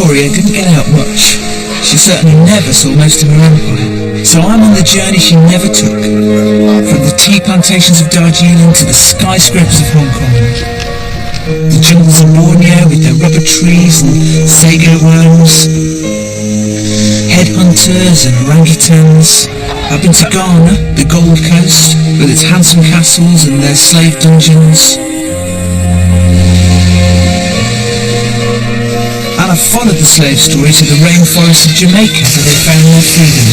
Victoria didn't get out much. She certainly never saw most of her empire. So I'm on the journey she never took. From the tea plantations of Darjeeling to the skyscrapers of Hong Kong. The jungles of Borneo with their rubber trees and sago worms. Headhunters and orangutans. I've been to Ghana, the Gold Coast, with its handsome castles and their slave dungeons. And I've followed the slave story to the rainforests of Jamaica where they found their freedom.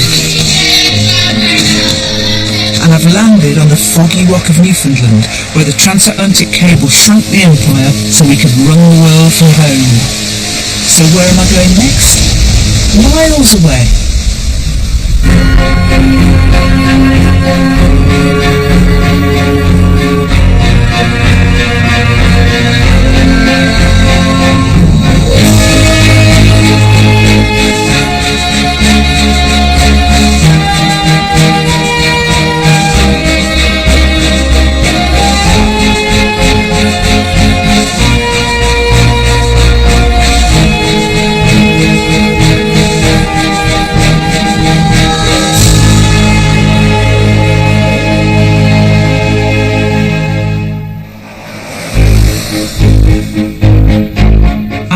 And I've landed on the foggy rock of Newfoundland where the transatlantic cable shrunk the empire so we could run the world from home. So where am I going next? Miles away.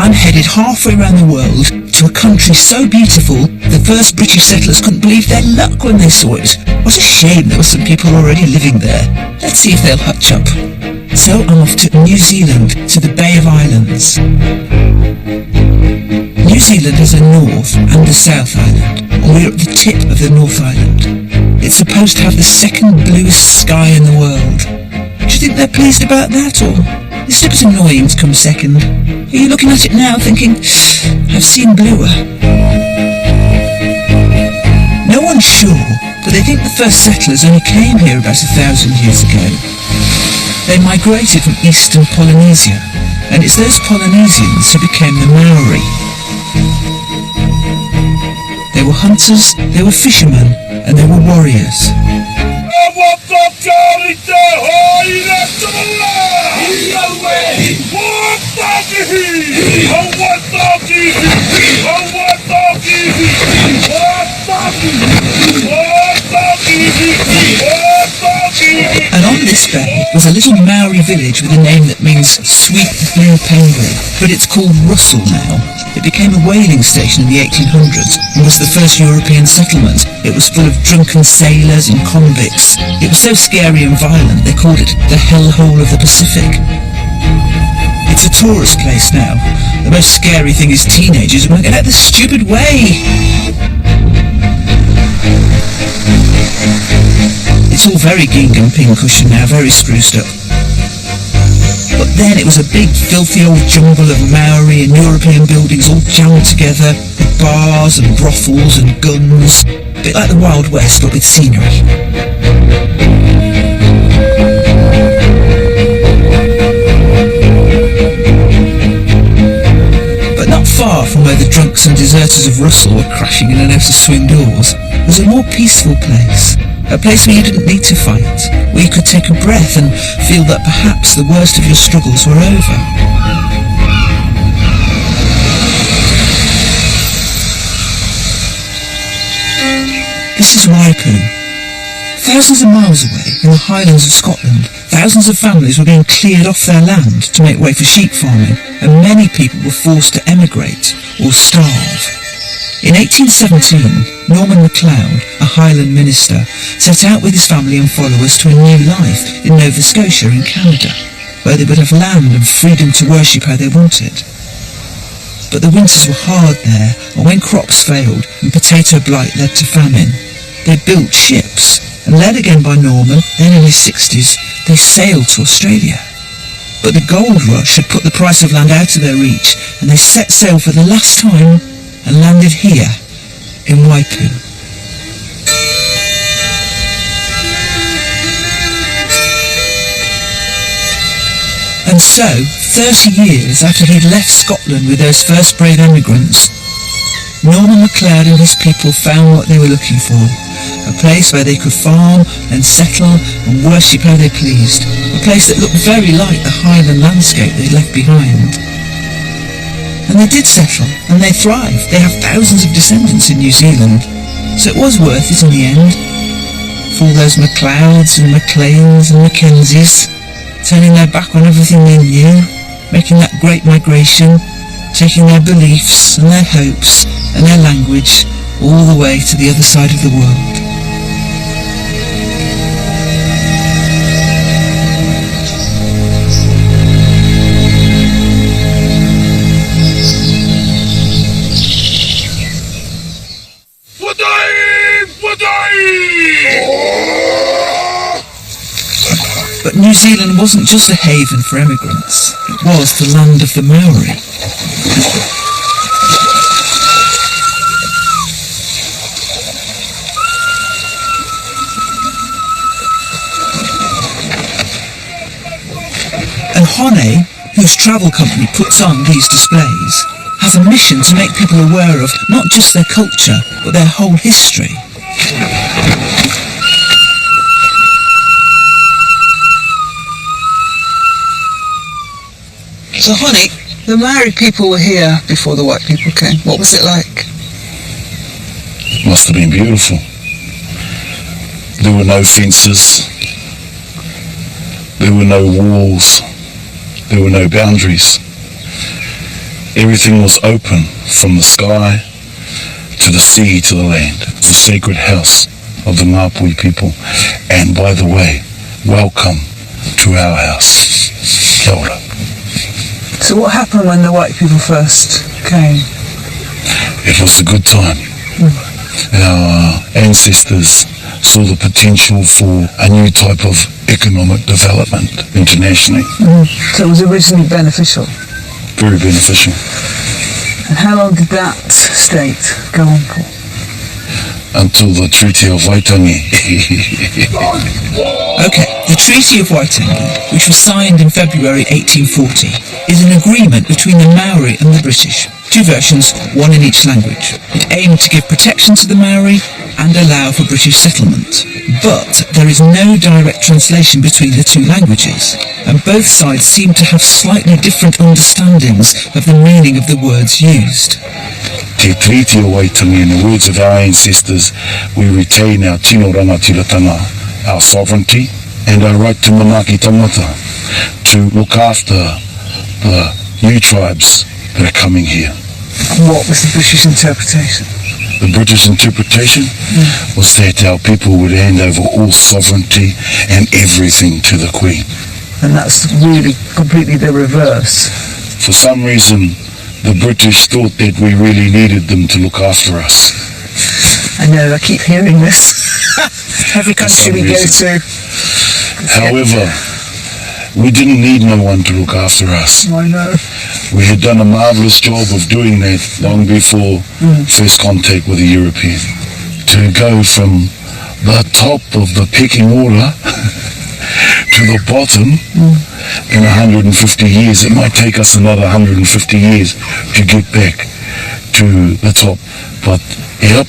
Headed halfway around the world to a country so beautiful the first British settlers couldn't believe their luck when they saw it. What a shame there were some people already living there. Let's see if they'll hutch up. So I'm off to New Zealand, to the Bay of Islands. New Zealand has a North and a South Island, and we're at the tip of the North Island. It's supposed to have the second bluest sky in the world. Do you think they're pleased about that, or is it a bit annoying to come second? Are you looking at it now thinking, I've seen bluer? No one's sure, but they think the first settlers only came here about 1,000 years ago. They migrated from eastern Polynesia, and it's those Polynesians who became the Maori. They were hunters, they were fishermen, and they were warriors. And on this bay was a little Maori village with a name that means sweet blue penguin, but it's called Russell now. It became a whaling station in the 1800s and was the first European settlement. It was full of drunken sailors and convicts. It was so scary and violent they called it the hellhole of the Pacific. It's a tourist place now. The most scary thing is teenagers who won't get out of the stupid way. It's all very gingham pincushion now, very spruced up. But then it was a big filthy old jumble of Maori and European buildings all jammed together, with bars and brothels and guns, a bit like the Wild West but with scenery. But not far from where the drunks and deserters of Russell were crashing in and out of swing doors was a more peaceful place. A place where you didn't need to fight, where you could take a breath and feel that perhaps the worst of your struggles were over. This is Waipu. Thousands of miles away, in the highlands of Scotland, thousands of families were being cleared off their land to make way for sheep farming, and many people were forced to emigrate or starve. In 1817, Norman MacLeod, a Highland minister, set out with his family and followers to a new life in Nova Scotia in Canada, where they would have land and freedom to worship how they wanted. But the winters were hard there, and when crops failed and potato blight led to famine, they built ships, and led again by Norman, then in his 60s, they sailed to Australia. But the gold rush had put the price of land out of their reach, and they set sail for the last time and landed here, in Waipu. And so, 30 years after he'd left Scotland with those first brave emigrants, Norman MacLeod and his people found what they were looking for. A place where they could farm and settle and worship how they pleased. A place that looked very like the Highland landscape they'd left behind. And they did settle, and they thrived. They have thousands of descendants in New Zealand. So it was worth it in the end. For all those MacLeods and MacLeans and Mackenzies, turning their back on everything they knew, making that great migration, taking their beliefs and their hopes and their language all the way to the other side of the world. But New Zealand wasn't just a haven for emigrants, it was the land of the Maori. And Hone, whose travel company puts on these displays, has a mission to make people aware of not just their culture, but their whole history. So, Honey, the Maori people were here before the white people came. What was it like? Must have been beautiful. There were no fences. There were no walls. There were no boundaries. Everything was open from the sky to the sea to the land. It was a sacred house of the Ngāpuhi people. And by the way, welcome to our house. Kia ora. So what happened when the white people first came? It was a good time. Our ancestors saw the potential for a new type of economic development internationally. So it was originally beneficial? Very beneficial. And how long did that state go on for? Until the Treaty of Waitangi. Okay, the Treaty of Waitangi, which was signed in February 1840, is an agreement between the Maori and the British. Two versions, one in each language. It aimed to give protection to the Maori and allow for British settlement. But there is no direct translation between the two languages, and both sides seem to have slightly different understandings of the meaning of the words used. Te Treaty of Waitangi, in the words of our ancestors, we retain our tino rangatiratanga, our sovereignty, and our right to manaki tangata, to look after the new tribes that are coming here. What was the British interpretation? The British interpretation was that our people would hand over all sovereignty and everything to the Queen. And that's really completely the reverse. For some reason, the British thought that we really needed them to look after us. I know, I keep hearing this. Every country we go to. However, we didn't need no one to look after us. I know. We had done a marvellous job of doing that long before first contact with the European. To go from the top of the pecking order to the bottom in 150 years. It might take us another 150 years to get back to the top. But, yep,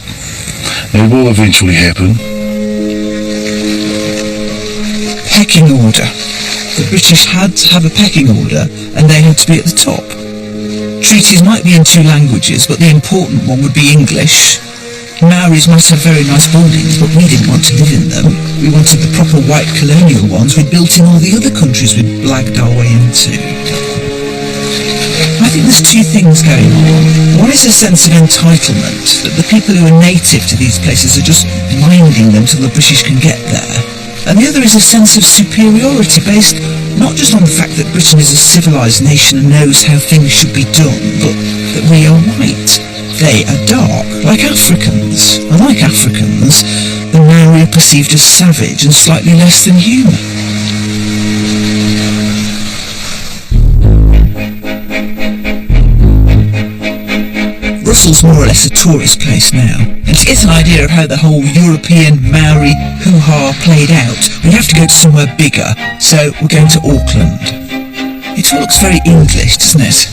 it will eventually happen. Pecking order. The British had to have a pecking order, and they had to be at the top. Treaties might be in two languages, but the important one would be English. Maoris might have very nice buildings, but we didn't want to live in them. We wanted the proper white colonial ones we'd built in all the other countries we'd blagged our way into. I think there's two things going on. One is a sense of entitlement, that the people who are native to these places are just minding them till the British can get there. And the other is a sense of superiority based not just on the fact that Britain is a civilised nation and knows how things should be done, but that we are white. They are dark, like Africans. And like Africans, the Maori are perceived as savage and slightly less than human. Russell's more or less a tourist place now, and to get an idea of how the whole European Maori hoo-ha played out, we have to go to somewhere bigger, so we're going to Auckland. It all looks very English, doesn't it?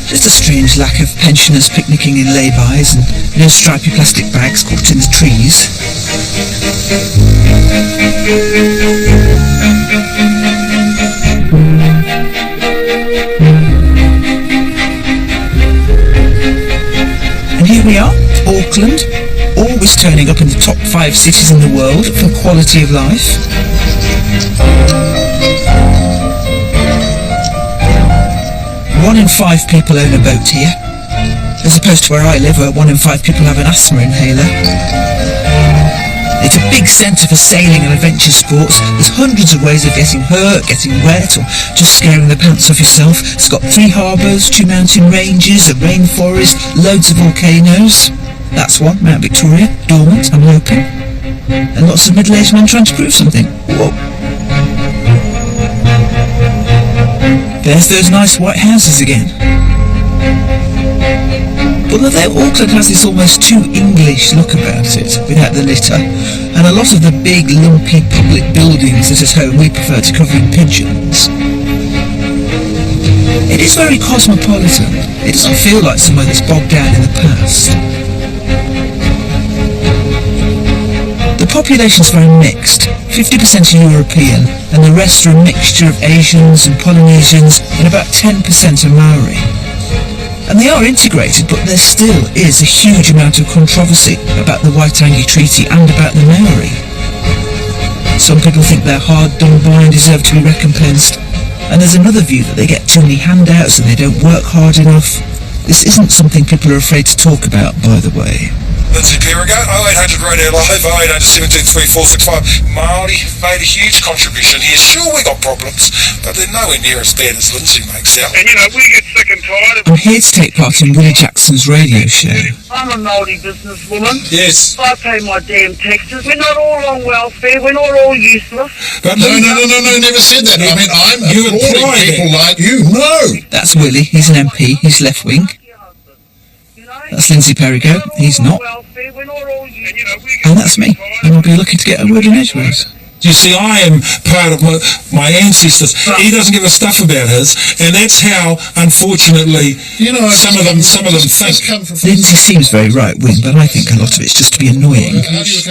Just a strange lack of pensioners picnicking in lay-bys and no stripy plastic bags caught in the trees. here we are, Auckland, always turning up in the top 5 cities in the world for quality of life. 1 in 5 people own a boat here, as opposed to where I live, where 1 in 5 people have an asthma inhaler. It's a big centre for sailing and adventure sports. There's hundreds of ways of getting hurt, getting wet, or just scaring the pants off yourself. It's got 3 harbours, 2 mountain ranges, a rainforest, loads of volcanoes. That's one, Mount Victoria, dormant, I'm hoping. And lots of middle-aged men trying to prove something. Whoa. There's those nice white houses again. But although Auckland has this almost too English look about it, without the litter, and a lot of the big, lumpy public buildings that at home we prefer to cover in pigeons, it is very cosmopolitan. It doesn't feel like somewhere that's bogged down in the past. The population's very mixed. 50% are European, and the rest are a mixture of Asians and Polynesians, and about 10% are Maori. And they are integrated, but there still is a huge amount of controversy about the Waitangi Treaty and about the Maori. Some people think they're hard done by and deserve to be recompensed, and there's another view that they get too many handouts and they don't work hard enough. This isn't something people are afraid to talk about, by the way. Lindsay Perigo, 0800 Radio Live, 0800 173465. Māori made a huge contribution here. Sure, we got problems, but they're nowhere near as bad as Lindsay makes out. And you know, we get sick and tired of... I'm here to take part in Willie Jackson's radio show. I'm a Māori businesswoman. Yes. I pay my damn taxes. We're not all on welfare. We're not all useless. But No, never said that. I mean, I'm applauding people like you. No. That's Willie, he's an MP, he's left-wing. That's Lindsay Perigo, he's not. And that's me, and I'll be lucky to get a word in edgeways. you see, I am part of my ancestors. He doesn't give a stuff about his, and that's how, unfortunately, some of them think. Lindsay seems very right-wing, but I think a lot of it's just to be annoying. We've just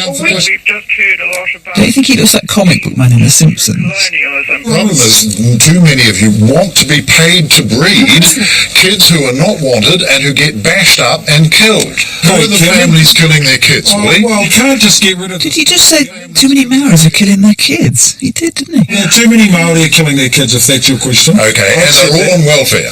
heard a lot about... Don't you think he looks like comic book man in The Simpsons? The problem is, too many of you want to be paid to breed kids who are not wanted and who get bashed up and killed. Who are the families killing their kids, Willie? Well, you can't just get rid of... Did he just say too many Maoris are killing their kids? He did, didn't he? Yeah, too many Maori are killing their kids, if that's your question. Okay, and they're all on welfare.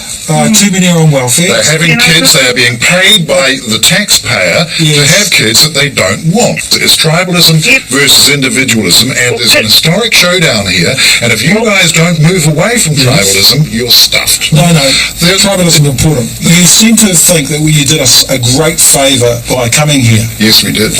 Too many are on welfare. They're having kids, they are being paid by the taxpayer to have kids that they don't want. It's tribalism versus individualism, and there's an historic showdown here, and if you guys don't move away from tribalism, you're stuffed. No, tribalism is important. You seem to think that you did us a great favour by coming here. Yes, we did.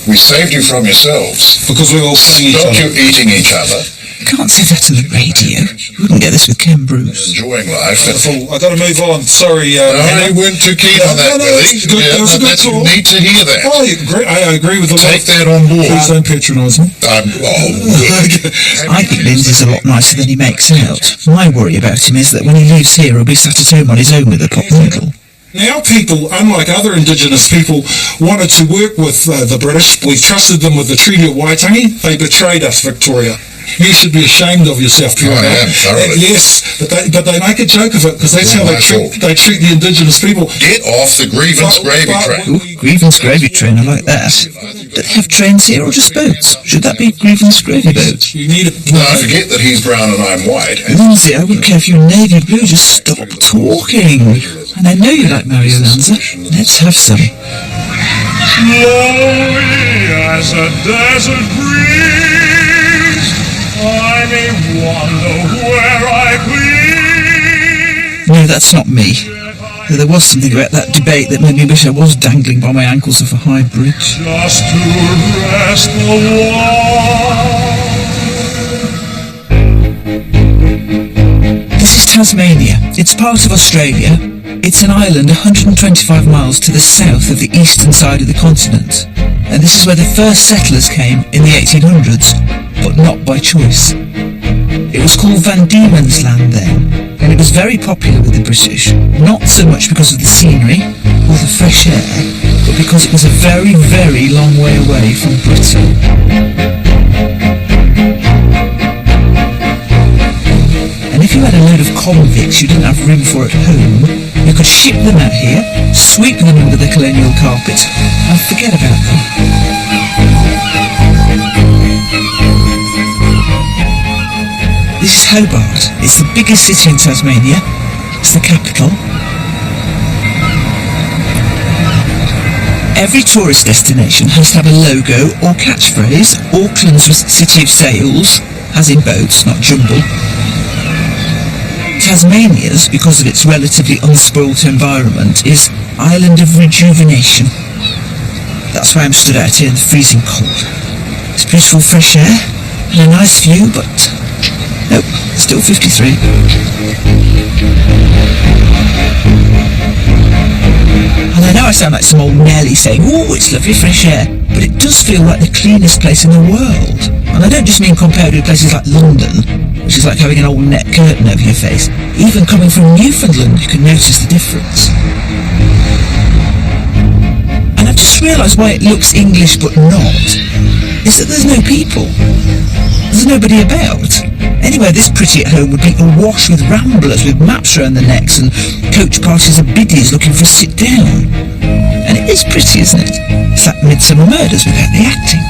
We saved you from yourselves. Because we were all killing each Stopped other. you eating each other. Can't say that on the radio. You wouldn't get this with Ken Bruce. Enjoying life. I've got to move on. Sorry, I weren't too keen on that, Willie. That's good. That was a good call. You need to hear that. I agree with the Take that on board. Please don't patronise me. Good. I think Lindsay's a lot nicer than he makes out. My worry about him is that when he leaves here, he'll be sat at home on his own with a pot noodle. Our people, unlike other Indigenous people, wanted to work with the British. We've trusted them with the Treaty of Waitangi. They betrayed us, Victoria. You should be ashamed of yourself, Pure. I am, thoroughly. Yes, but they make a joke of it because that's how they treat the Indigenous people. Get off the grievance gravy train. Ooh, grievance gravy train, I like that. Do they have trains here or just boats? Should that be grievance gravy boat? You need it. No, forget that he's brown and I'm white. Lindsay, I wouldn't care if you're navy blue, just stop talking. And I know you like Mario Lanza. Let's have some. Slowly as a desert breeze, I may wander where I please. No, that's not me. There was something about that debate that made me wish I was dangling by my ankles off a high bridge. Just to rest a while. This is Tasmania. It's part of Australia. It's an island 125 miles to the south of the eastern side of the continent. And this is where the first settlers came in the 1800s, but not by choice. It was called Van Diemen's Land then, and it was very popular with the British, not so much because of the scenery or the fresh air, but because it was a very, very long way away from Britain. And if you had a load of convicts you didn't have room for at home, We could ship them out here, sweep them under the colonial carpet, and forget about them. This is Hobart. It's the biggest city in Tasmania. It's the capital. Every tourist destination has to have a logo or catchphrase. Auckland's City of Sails, as in boats, not jumble. Tasmania's, because of its relatively unspoilt environment, is Island of Rejuvenation. That's why I'm stood out here in the freezing cold. It's beautiful fresh air and a nice view, but nope, still 53. And I know I sound like some old Nelly saying, "Oh, it's lovely fresh air," but it does feel like the cleanest place in the world. And I don't just mean compared with places like London, which is like having an old net curtain over your face. Even coming from Newfoundland, you can notice the difference. And I've just realised why it looks English but not, is that there's no people. There's nobody about. Anywhere this pretty at home would be awash with ramblers with maps around their necks and coach parties of biddies looking for a sit down. And it is pretty, isn't it? It's like Midsummer Murders without the acting.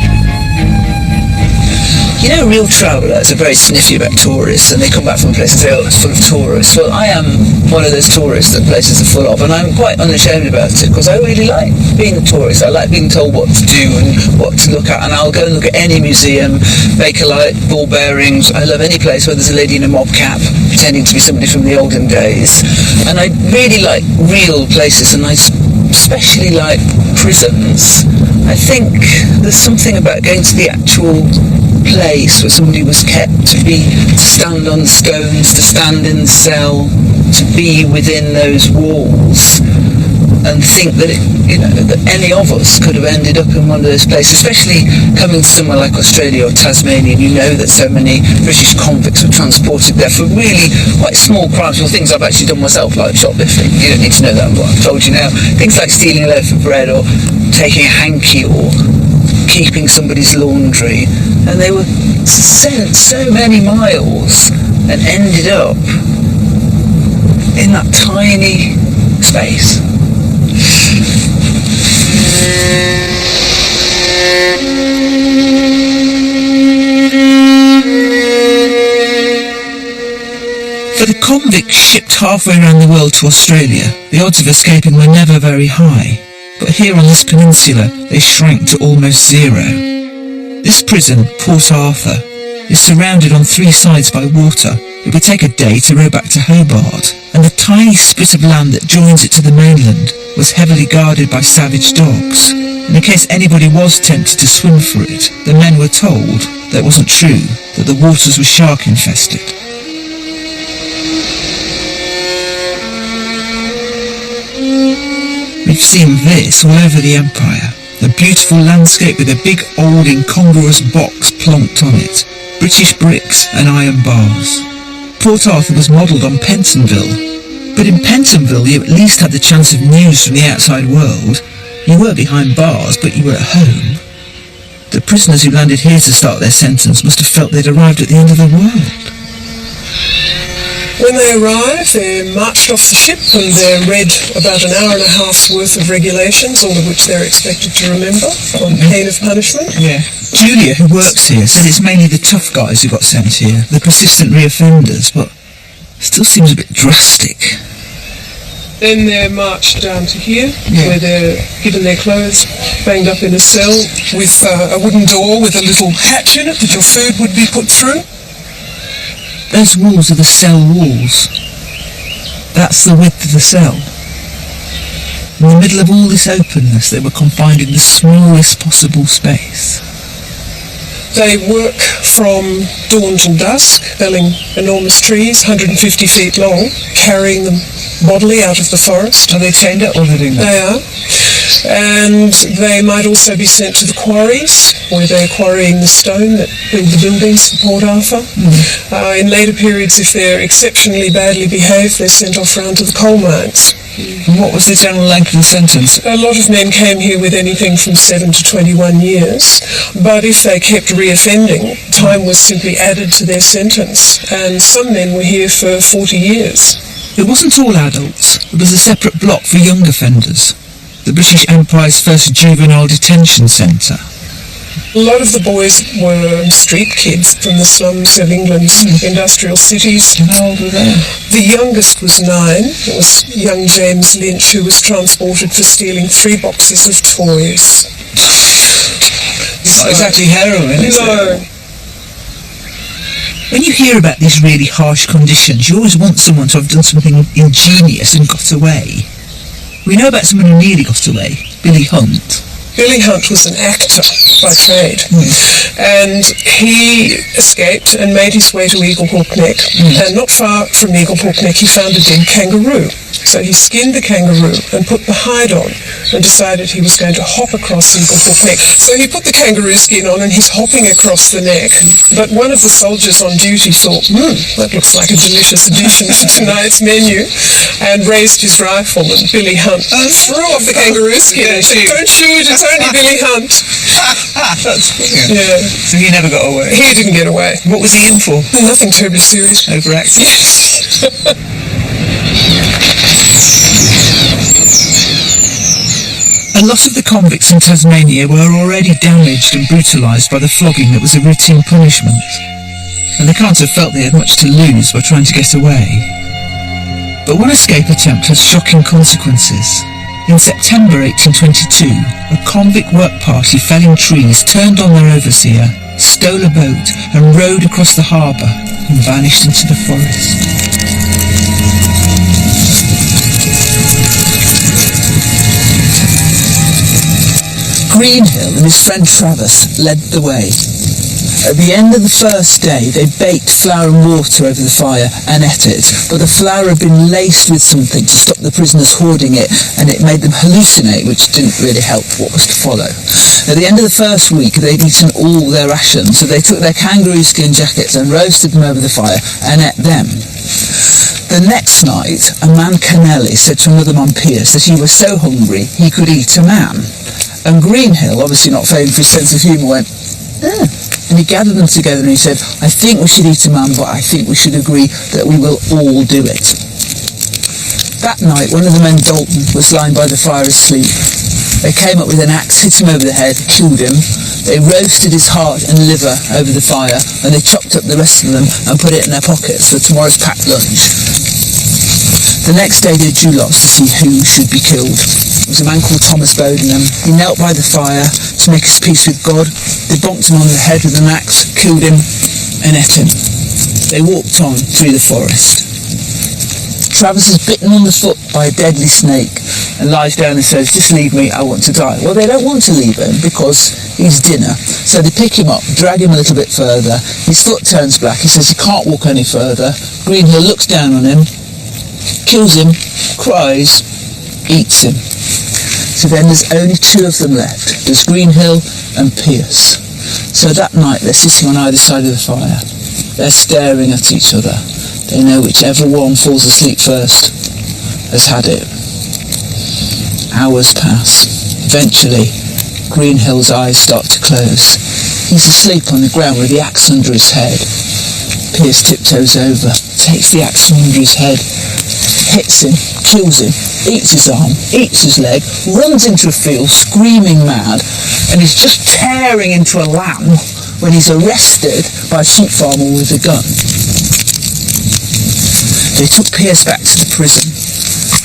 You know, real travellers are very sniffy about tourists, and they come back from places they it's full of tourists. Well, I am one of those tourists that places are full of, and I'm quite unashamed about it, because I really like being a tourist. I like being told what to do and what to look at, and I'll go and look at any museum, Bakelite, ball bearings. I love any place where there's a lady in a mob cap pretending to be somebody from the olden days. And I really like real places, and I especially like prisons. I think there's something about going to the actual place where somebody was kept, to stand on the stones, to stand in the cell, to be within those walls, and think that that any of us could have ended up in one of those places, especially coming to somewhere like Australia or Tasmania, and you know that so many British convicts were transported there for really quite small crimes, or things I've actually done myself, like shoplifting. You don't need to know that, but I've told you now. Things like stealing a loaf of bread, or taking a hanky, or keeping somebody's laundry, and they were sent so many miles and ended up in that tiny space. For the convicts shipped halfway around the world to Australia, the odds of escaping were never very high. But here on this peninsula, they shrank to almost zero. This prison, Port Arthur, is surrounded on three sides by water. It would take a day to row back to Hobart, and the tiny spit of land that joins it to the mainland was heavily guarded by savage dogs. And in case anybody was tempted to swim for it, the men were told that it wasn't true, that the waters were shark infested. We've seen this all over the Empire. A beautiful landscape with a big old incongruous box plonked on it. British bricks and iron bars. Port Arthur was modelled on Pentonville. But in Pentonville you at least had the chance of news from the outside world. You were behind bars, but you were at home. The prisoners who landed here to start their sentence must have felt they'd arrived at the end of the world. When they arrive, they're marched off the ship and they're read about an hour and a half's worth of regulations, all of which they're expected to remember on pain of punishment. Yeah. Julia, who works here, said it's mainly the tough guys who got sent here, the persistent reoffenders, but still seems a bit drastic. Then they're marched down to here, where they're given their clothes, banged up in a cell with a wooden door with a little hatch in it that your food would be put through. Those walls are the cell walls. That's the width of the cell. In the middle of all this openness, they were confined in the smallest possible space. They work from dawn to dusk, felling enormous trees, 150 feet long, carrying them bodily out of the forest. Are they chained up while they're doing that? They are. And they might also be sent to the quarries, where they're quarrying the stone that build the buildings for Port Arthur. In later periods, if they're exceptionally badly behaved, they're sent off round to the coal mines. And what was the general length of the sentence? A lot of men came here with anything from 7 to 21 years, but if they kept reoffending, time was simply added to their sentence, and some men were here for 40 years. It wasn't all adults. There was a separate block for young offenders, the British Empire's first juvenile detention centre. A lot of the boys were street kids from the slums of England's industrial cities. How old were they? The youngest was 9. It was young James Lynch, who was transported for stealing 3 boxes of toys. Not exactly heroin, is it? When you hear about these really harsh conditions, you always want someone to have done something ingenious and got away. We know about someone who nearly got away, Billy Hunt. Billy Hunt was an actor by trade, and he escaped and made his way to Eagle Hawk Neck. And not far from Eagle Hawk Neck, he found a dead kangaroo. So he skinned the kangaroo and put the hide on and decided he was going to hop across Eagle Hawk Neck. So he put the kangaroo skin on and he's hopping across the neck. But one of the soldiers on duty thought, that looks like a delicious addition to tonight's menu, and raised his rifle, and Billy Hunt threw off the kangaroo skin and said, "Don't shoot, it's only Billy Hunt." That's brilliant. Yeah. So he never got away? He didn't get away. What was he in for? Nothing terribly serious. Overacting? Yes. A lot of the convicts in Tasmania were already damaged and brutalised by the flogging that was a routine punishment, and they can't have felt they had much to lose by trying to get away. But one escape attempt has shocking consequences. In September 1822, a convict work party felling trees turned on their overseer, stole a boat and rowed across the harbour and vanished into the forest. Greenhill and his friend Travis led the way. At the end of the first day, they baked flour and water over the fire and ate it, but the flour had been laced with something to stop the prisoners hoarding it, and it made them hallucinate, which didn't really help what was to follow. At the end of the first week, they'd eaten all their rations, so they took their kangaroo skin jackets and roasted them over the fire and ate them. The next night, a man Kennelly said to another man Pierce that he was so hungry he could eat a man. And Greenhill, obviously not famed for his sense of humour, went, and he gathered them together and he said, "I think we should eat a man, but I think we should agree that we will all do it." That night, one of the men, Dalton, was lying by the fire asleep. They came up with an axe, hit him over the head, killed him. They roasted his heart and liver over the fire, and they chopped up the rest of them and put it in their pockets for tomorrow's packed lunch. The next day they drew lots to see who should be killed. It was a man called Thomas Bodenham. He knelt by the fire to make his peace with God. They bonked him on the head with an axe, killed him, and ate him. They walked on through the forest. Travis is bitten on the foot by a deadly snake and lies down and says, "Just leave me, I want to die." Well, they don't want to leave him because he's dinner. So they pick him up, drag him a little bit further. His foot turns black. He says he can't walk any further. Greenhill looks down on him, kills him, cries, eats him. So then there's only 2 of them left. There's Greenhill and Pierce. So that night they're sitting on either side of the fire. They're staring at each other. They know whichever one falls asleep first has had it. Hours pass. Eventually, Greenhill's eyes start to close. He's asleep on the ground with the axe under his head. Pierce tiptoes over, takes the axe from under his head, hits him, kills him, eats his arm, eats his leg, runs into a field screaming mad, and is just tearing into a lamb when he's arrested by a sheep farmer with a gun. They took Pierce back to the prison,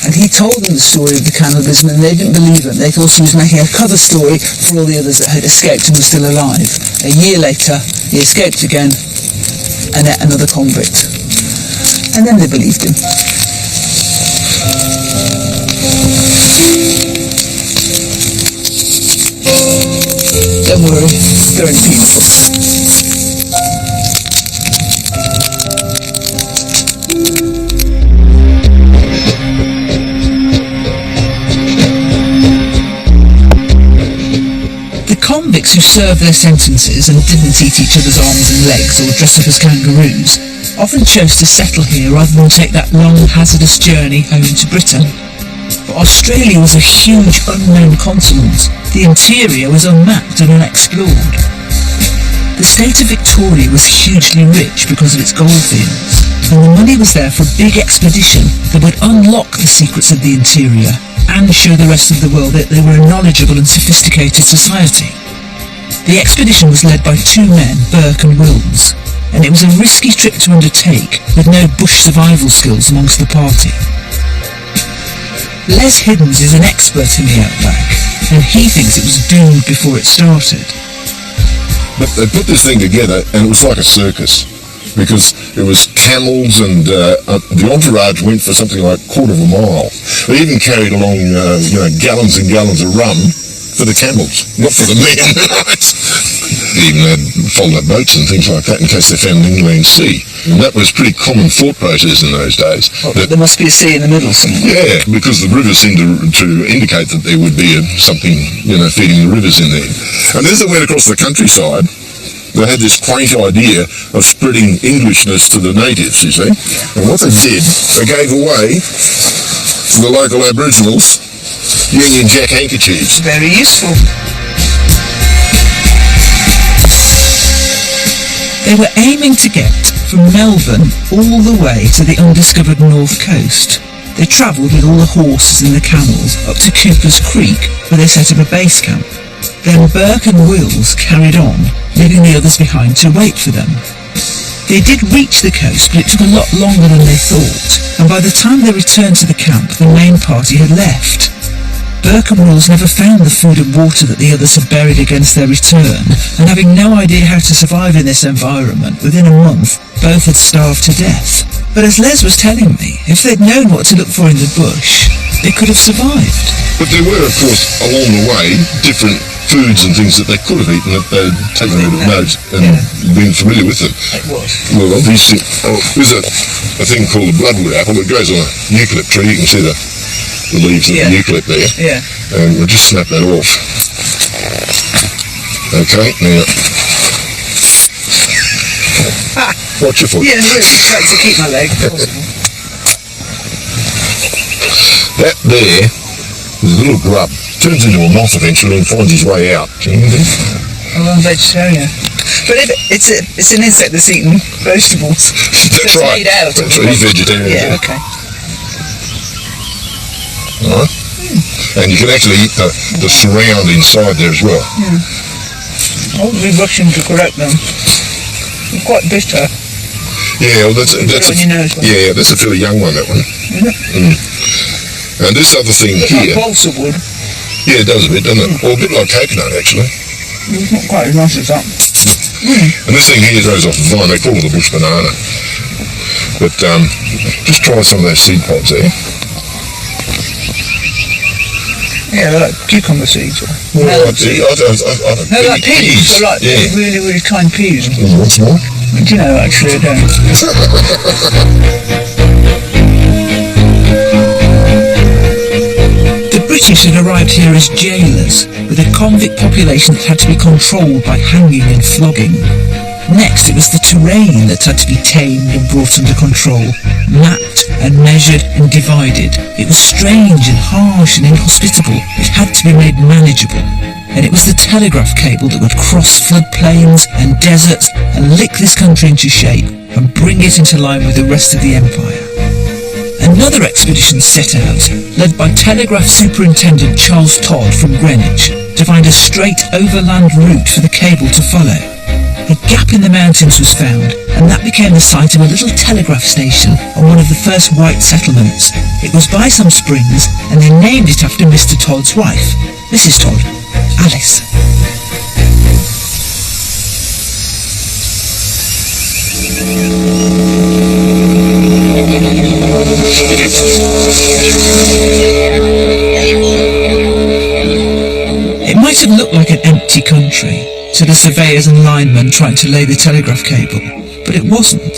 and he told them the story of the cannibalism, and they didn't believe him. They thought he was making a cover story for all the others that had escaped and were still alive. A year later, he escaped again and ate another convict. And then they believed him. Don't worry, they're only people. The convicts who served their sentences and didn't eat each other's arms and legs or dress up as kangaroos often chose to settle here rather than take that long, hazardous journey home to Britain. But Australia was a huge unknown continent. The interior was unmapped and unexplored. The state of Victoria was hugely rich because of its goldfields. and the money was there for a big expedition that would unlock the secrets of the interior and show the rest of the world that they were a knowledgeable and sophisticated society. The expedition was led by two men, Burke and Wills, and it was a risky trip to undertake with no bush survival skills amongst the party. Les Hiddens is an expert in the outback, and he thinks it was doomed before it started. But they put this thing together, and it was like a circus, because it was camels, and the entourage went for something like a quarter of a mile. They even carried along, gallons and gallons of rum for the camels, not for the men. They even had folded boats and things like that in case they found an inland sea. And that was pretty common thought process in those days. Well, there must be a sea in the middle somewhere. Yeah, because the rivers seemed to indicate that there would be something, feeding the rivers in there. And as they went across the countryside, they had this quaint idea of spreading Englishness to the natives, you see. And what they did, they gave away to the local Aboriginals Union Jack handkerchiefs. Very useful. They were aiming to get from Melbourne all the way to the undiscovered north coast. They travelled with all the horses and the camels up to Cooper's Creek, where they set up a base camp. Then Burke and Wills carried on, leaving the others behind to wait for them. They did reach the coast, but it took a lot longer than they thought, and by the time they returned to the camp, the main party had left. Burke and Wills never found the food and water that the others had buried against their return, and having no idea how to survive in this environment, within a month, both had starved to death. But as Les was telling me, if they'd known what to look for in the bush, they could have survived. But there were, of course, along the way, different foods and things that they could have eaten that they'd taken out of note and been familiar with them. It was. Well, obviously, there's a thing called a bloodwood apple that grows on a eucalypt tree. You can see the leaves of the eucalypt there. Yeah. And we'll just snap that off. Okay, now. Watch your foot. Yeah, really, try to keep my leg. That there is a little grub. Turns into a moth eventually and finds his way out. Oh, I'm vegetarian. But it's an insect that's eating vegetables. That's right. Made out. That's right. He's vegetarian. Yeah, okay. Alright. And you can actually eat the surround inside there as well. Yeah. I wouldn't be rushing to correct them. They're quite bitter. Yeah, well, that's a fairly young one, that one. And this other thing here. Like balsa wood. Yeah, it does a bit, doesn't it? Or a bit like coconut, actually. It's not quite as nice as that. And this thing here grows off the vine. They call it a bush banana. But just try some of those seed pods there. Yeah, they're like cucumber seeds. Or melon seeds. They're like peas. They're like really, really tiny peas. What's more? Do you know, actually, I don't. The British had arrived here as jailers, with a convict population that had to be controlled by hanging and flogging. Next, it was the terrain that had to be tamed and brought under control, mapped and measured and divided. It was strange and harsh and inhospitable. It had to be made manageable. And it was the telegraph cable that would cross floodplains and deserts and lick this country into shape and bring it into line with the rest of the empire. Another expedition set out, led by Telegraph Superintendent Charles Todd from Greenwich, to find a straight overland route for the cable to follow. A gap in the mountains was found, and that became the site of a little telegraph station on one of the first white settlements. It was by some springs, and they named it after Mr. Todd's wife, Mrs. Todd, Alice. It might have looked like an empty country to the surveyors and linemen trying to lay the telegraph cable, but it wasn't.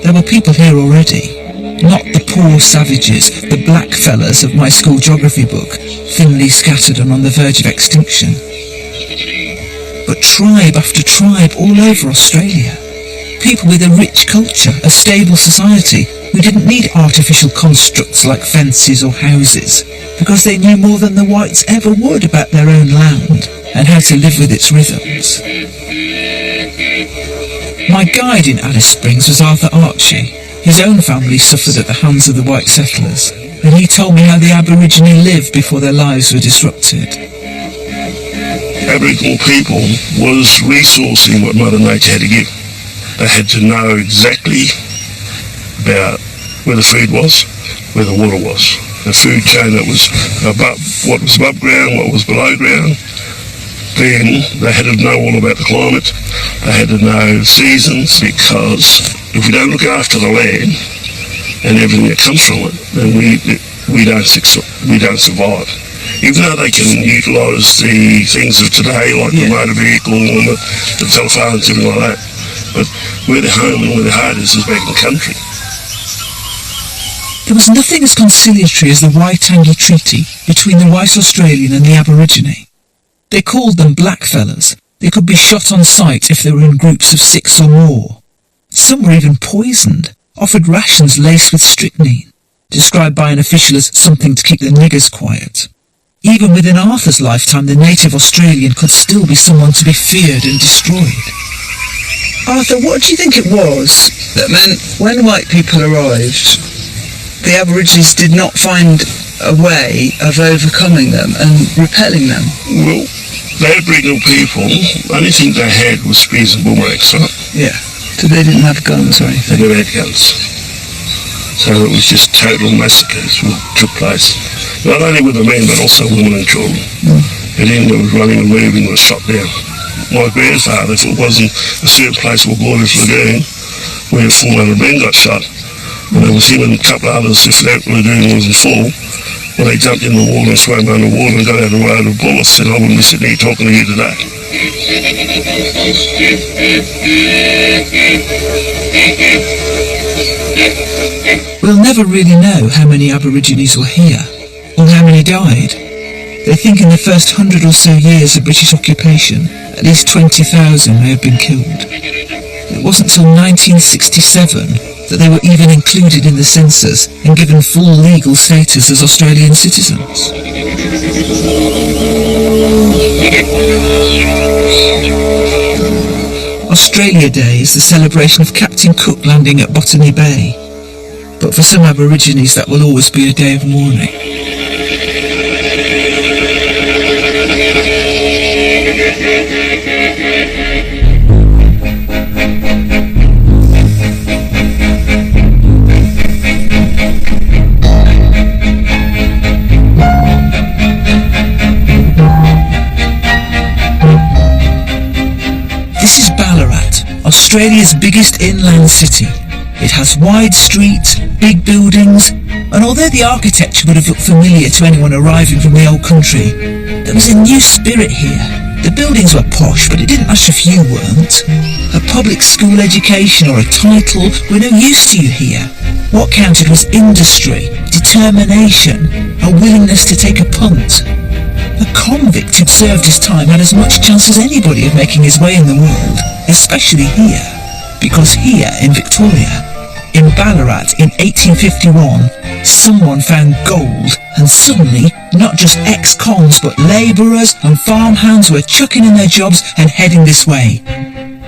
There were people here already. Not the poor savages, the black fellas of my school geography book, thinly scattered and on the verge of extinction. But tribe after tribe all over Australia. People with a rich culture, a stable society, who didn't need artificial constructs like fences or houses, because they knew more than the whites ever would about their own land and how to live with its rhythms. My guide in Alice Springs was Arthur Archie. His own family suffered at the hands of the white settlers, and he told me how the Aborigine lived before their lives were disrupted. Aboriginal people was resourcing what Mother Nature had to give. They had to know exactly about where the food was, where the water was. The food chain that was above, what was above ground, what was below ground. Then they had to know all about the climate. They had to know seasons, because if we don't look after the land and everything that comes from it, then we don't survive. Even though they can utilise the things of today, like the motor vehicle and the telephones, everything like that, but where their home and where their heart is back in the country. There was nothing as conciliatory as the Waitangi Treaty between the white Australian and the Aborigine. They called them blackfellas. They could be shot on sight if they were in groups of 6 or more. Some were even poisoned, offered rations laced with strychnine, described by an official as something to keep the niggers quiet. Even within Arthur's lifetime, the native Australian could still be someone to be feared and destroyed. Arthur, what do you think it was that meant when white people arrived, the Aborigines did not find a way of overcoming them and repelling them? Well, the Aboriginal people, the only thing they had was spears and boomerangs, right? Yeah. So they didn't have guns or anything? They never had guns. So it was just total massacres that took place. Not only with the men, but also women and children. Anyone that was running and moving was shot down. My grandfather, if it wasn't a certain place called Glorious Lagoon, where 400 men got shot, and it was him and a couple of others, if that lagoon wasn't full, when they jumped in the water and swam underwater and got out of the road of bullets, then I wouldn't be sitting here talking to you today. We'll never really know how many Aborigines were here, or how many died. They think in the first 100 or so years of British occupation, at least 20,000 may have been killed. It wasn't until 1967 that they were even included in the census and given full legal status as Australian citizens. Australia Day is the celebration of Captain Cook landing at Botany Bay, but for some Aborigines that will always be a day of mourning. This is Ballarat, Australia's biggest inland city. It has wide streets, big buildings, and although the architecture would have looked familiar to anyone arriving from the old country, there was a new spirit here. The buildings were posh, but it didn't matter if you weren't. A public school education or a title were no use to you here. What counted was industry, determination, a willingness to take a punt. A convict who'd served his time had as much chance as anybody of making his way in the world, especially here. Because here in Victoria, in Ballarat in 1851, someone found gold, and suddenly not just ex-cons but labourers and farmhands were chucking in their jobs and heading this way.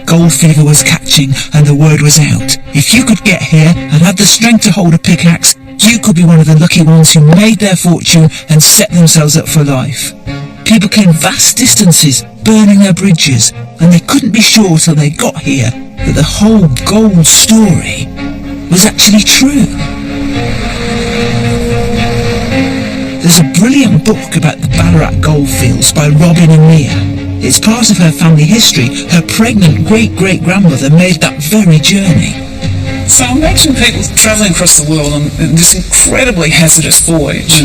Gold fever was catching and the word was out. If you could get here and had the strength to hold a pickaxe, you could be one of the lucky ones who made their fortune and set themselves up for life. People came vast distances, burning their bridges, and they couldn't be sure till they got here that the whole gold story was actually true. There's a brilliant book about the Ballarat goldfields by Robin and Mia. It's part of her family history. Her pregnant great-great-grandmother made that very journey. So imagine people travelling across the world on this incredibly hazardous voyage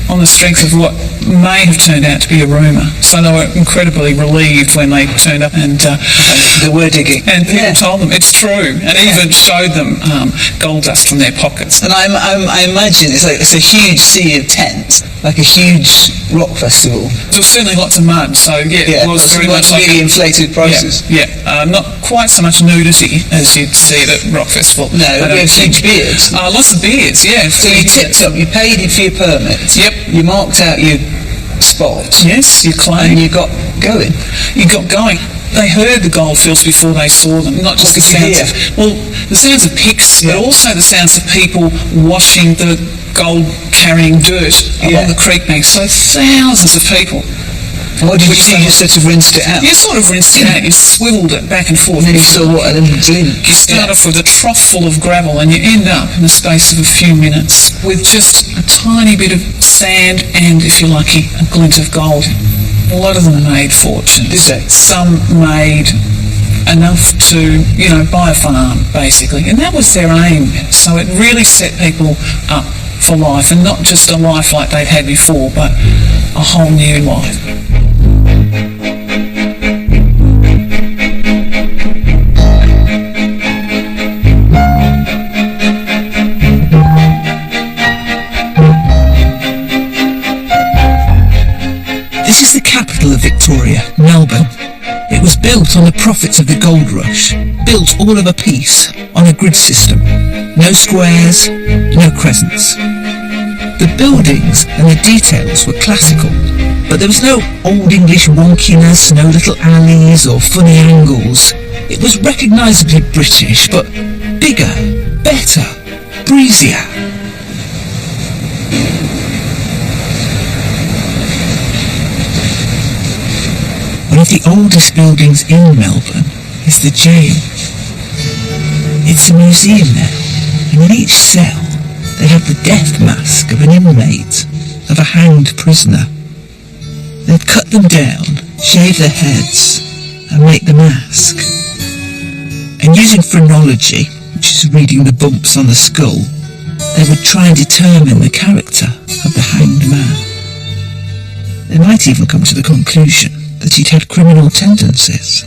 on the strength of what may have turned out to be a rumour. So they were incredibly relieved when they turned up and they were digging. And people told them it's true, and even showed them gold dust from their pockets. And I imagine it's a huge sea of tents, like a huge rock festival. There was certainly lots of mud, so it was very much like really inflated prices. Not quite so much nudity as you'd see at a rock festival. No, you have huge beards. Lots of beards, yeah. So you tipped up, you paid for your permit. Yep. You marked out your spot. Yes, your claim. And you got going. You got going. They heard the goldfields before they saw them, not just the sounds of picks, but also the sounds of people washing the gold-carrying dirt along the creek bank. So thousands of people. What did you do? You sort of rinsed it out? You sort of rinsed it out, you swivelled it back and forth. And then you saw what? A little glint. You start off with a trough full of gravel and you end up in the space of a few minutes with just a tiny bit of sand and, if you're lucky, a glint of gold. A lot of them made fortunes. Did they? Some made enough to, buy a farm, basically. And that was their aim. So it really set people up for life, and not just a life like they'd had before, but a whole new life. This is the capital of Victoria, Melbourne. It was built on the profits of the gold rush, built all of a piece on a grid system. No squares, no crescents. The buildings and the details were classical, but there was no old English wonkiness, no little alleys or funny angles. It was recognisably British, but bigger, better, breezier. One of the oldest buildings in Melbourne is the jail. It's a museum now, and in each cell they have the death mask of an inmate, of a hanged prisoner. They'd cut them down, shave their heads, and make the mask. And using phrenology, which is reading the bumps on the skull, they would try and determine the character of the hanged man. They might even come to the conclusion that he'd had criminal tendencies.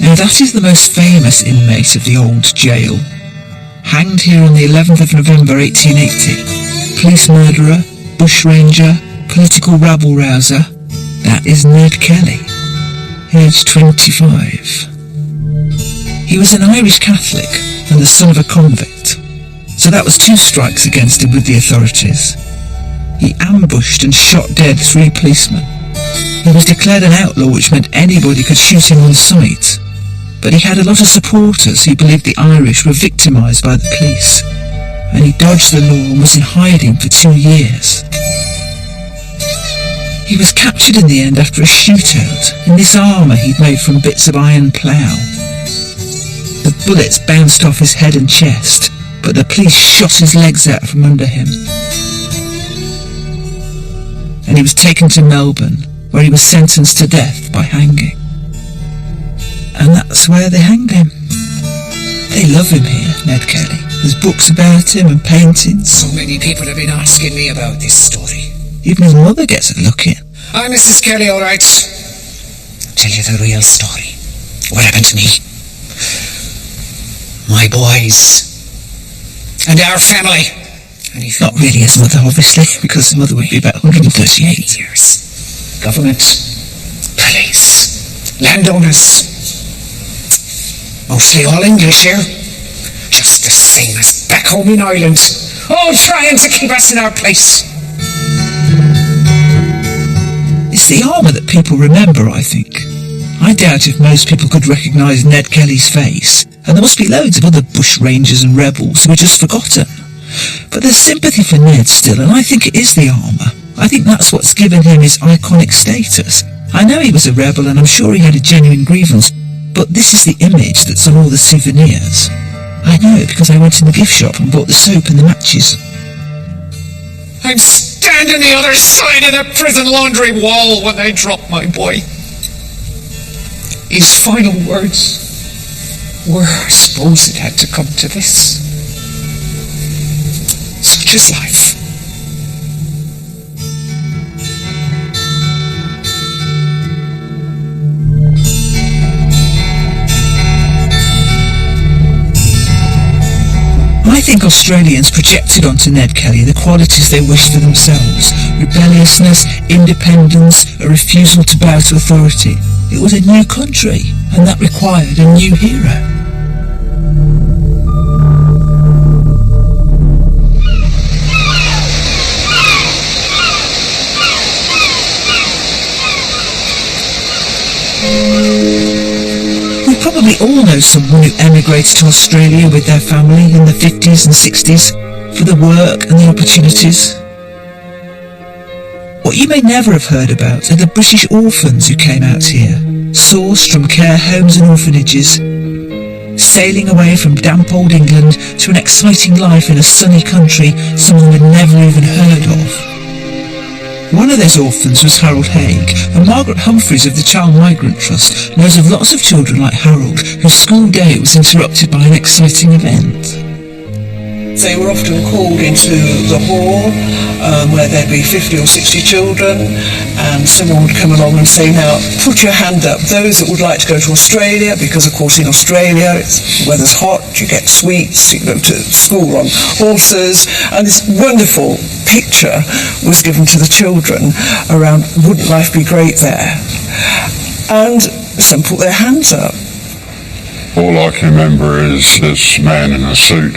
Now that is the most famous inmate of the old jail. Hanged here on the 11th of November 1880. Police murderer, bushranger, political rabble-rouser. That is Ned Kelly, aged 25. He was an Irish Catholic and the son of a convict, so that was 2 strikes against him with the authorities. He ambushed and shot dead 3 policemen. He was declared an outlaw, which meant anybody could shoot him on sight. But he had a lot of supporters who believed the Irish were victimised by the police, and he dodged the law and was in hiding for 2 years. He was captured in the end after a shootout in this armour he'd made from bits of iron plough. The bullets bounced off his head and chest, but the police shot his legs out from under him. And he was taken to Melbourne, where he was sentenced to death by hanging. And that's where they hanged him. They love him here, Ned Kelly. There's books about him and paintings. So many people have been asking me about this story. Even his mother gets a look in. I'm Mrs. Kelly, all right. Tell you the real story. What happened to me? My boys. And our family. And not really his mother, obviously, because his mother would be about 138 years. Government, police, landowners. Mostly all English here. Just the same as back home in Ireland. All trying to keep us in our place. It's the armour that people remember, I think. I doubt if most people could recognise Ned Kelly's face, and there must be loads of other bushrangers and rebels who are just forgotten. But there's sympathy for Ned still, and I think it is the armour. I think that's what's given him his iconic status. I know he was a rebel, and I'm sure he had a genuine grievance, but this is the image that's on all the souvenirs. I know it because I went in the gift shop and bought the soap and the matches. I'm standing the other side of the prison laundry wall when they dropped my boy. His final words were, I suppose it had to come to this. Such is life. I think Australians projected onto Ned Kelly the qualities they wished for themselves: rebelliousness, independence, a refusal to bow to authority. It was a new country, and that required a new hero. all know someone who emigrated to Australia with their family in the 50s and 60s for the work and the opportunities. What you may never have heard about are the British orphans who came out here, sourced from care homes and orphanages, sailing away from damp old England to an exciting life in a sunny country someone had never even heard of. One of those orphans was Harold Haig, and Margaret Humphreys of the Child Migrant Trust knows of lots of children like Harold whose school day was interrupted by an exciting event. They were often called into the hall where there'd be 50 or 60 children, and someone would come along and say, now put your hand up, those that would like to go to Australia, because of course in Australia the weather's hot, you get sweets, you go to school on horses, and this wonderful picture was given to the children around wouldn't life be great there, and some put their hands up. All I can remember is this man in a suit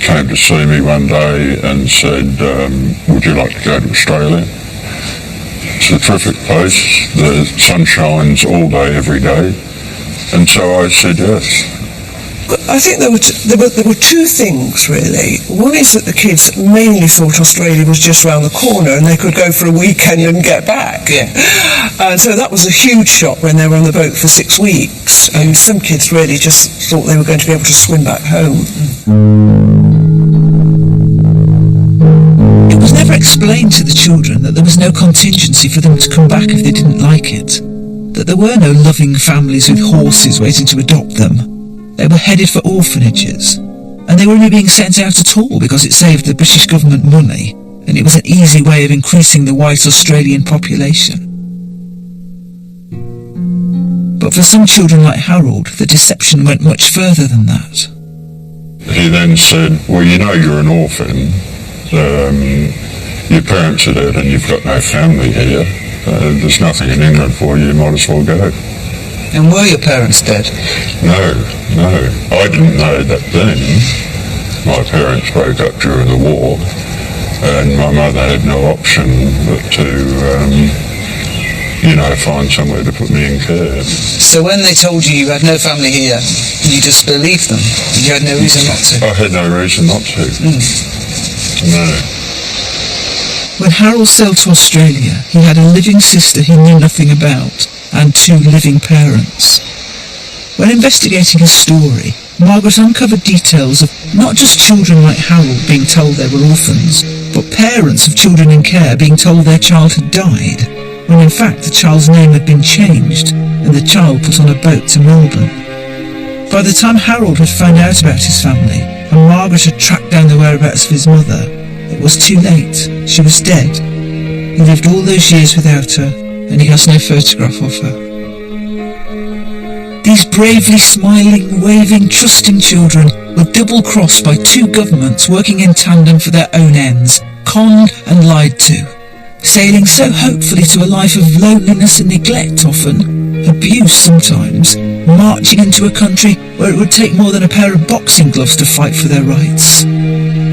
came to see me one day and said, would you like to go to Australia? It's a terrific place, the sun shines all day every day, and so I said yes. I think there were two things really. One is that the kids mainly thought Australia was just round the corner and they could go for a weekend and get back. Yeah. And so that was a huge shock when they were on the boat for 6 weeks. And some kids really just thought they were going to be able to swim back home. It was never explained to the children that there was no contingency for them to come back if they didn't like it, that there were no loving families with horses waiting to adopt them. They were headed for orphanages, and they were only being sent out at all because it saved the British government money, and it was an easy way of increasing the white Australian population. But for some children like Harold, the deception went much further than that. He then said, well, you know you're an orphan, your parents are dead and you've got no family here, there's nothing in England for you, you might as well go. And were your parents dead? No. I didn't know that then. My parents broke up during the war, and my mother had no option but to, find somewhere to put me in care. So when they told you you had no family here, you just believed them? You had no reason not to? I had no reason not to. No. When Harold sailed to Australia, he had a living sister he knew nothing about, and 2 living parents. When investigating his story, Margaret uncovered details of not just children like Harold being told they were orphans, but parents of children in care being told their child had died, when in fact the child's name had been changed and the child put on a boat to Melbourne. By the time Harold had found out about his family, and Margaret had tracked down the whereabouts of his mother, it was too late. She was dead. He lived all those years without her, and he has no photograph of her. These bravely smiling, waving, trusting children were double-crossed by 2 governments working in tandem for their own ends, conned and lied to, sailing so hopefully to a life of loneliness and neglect often, abuse sometimes, marching into a country where it would take more than a pair of boxing gloves to fight for their rights.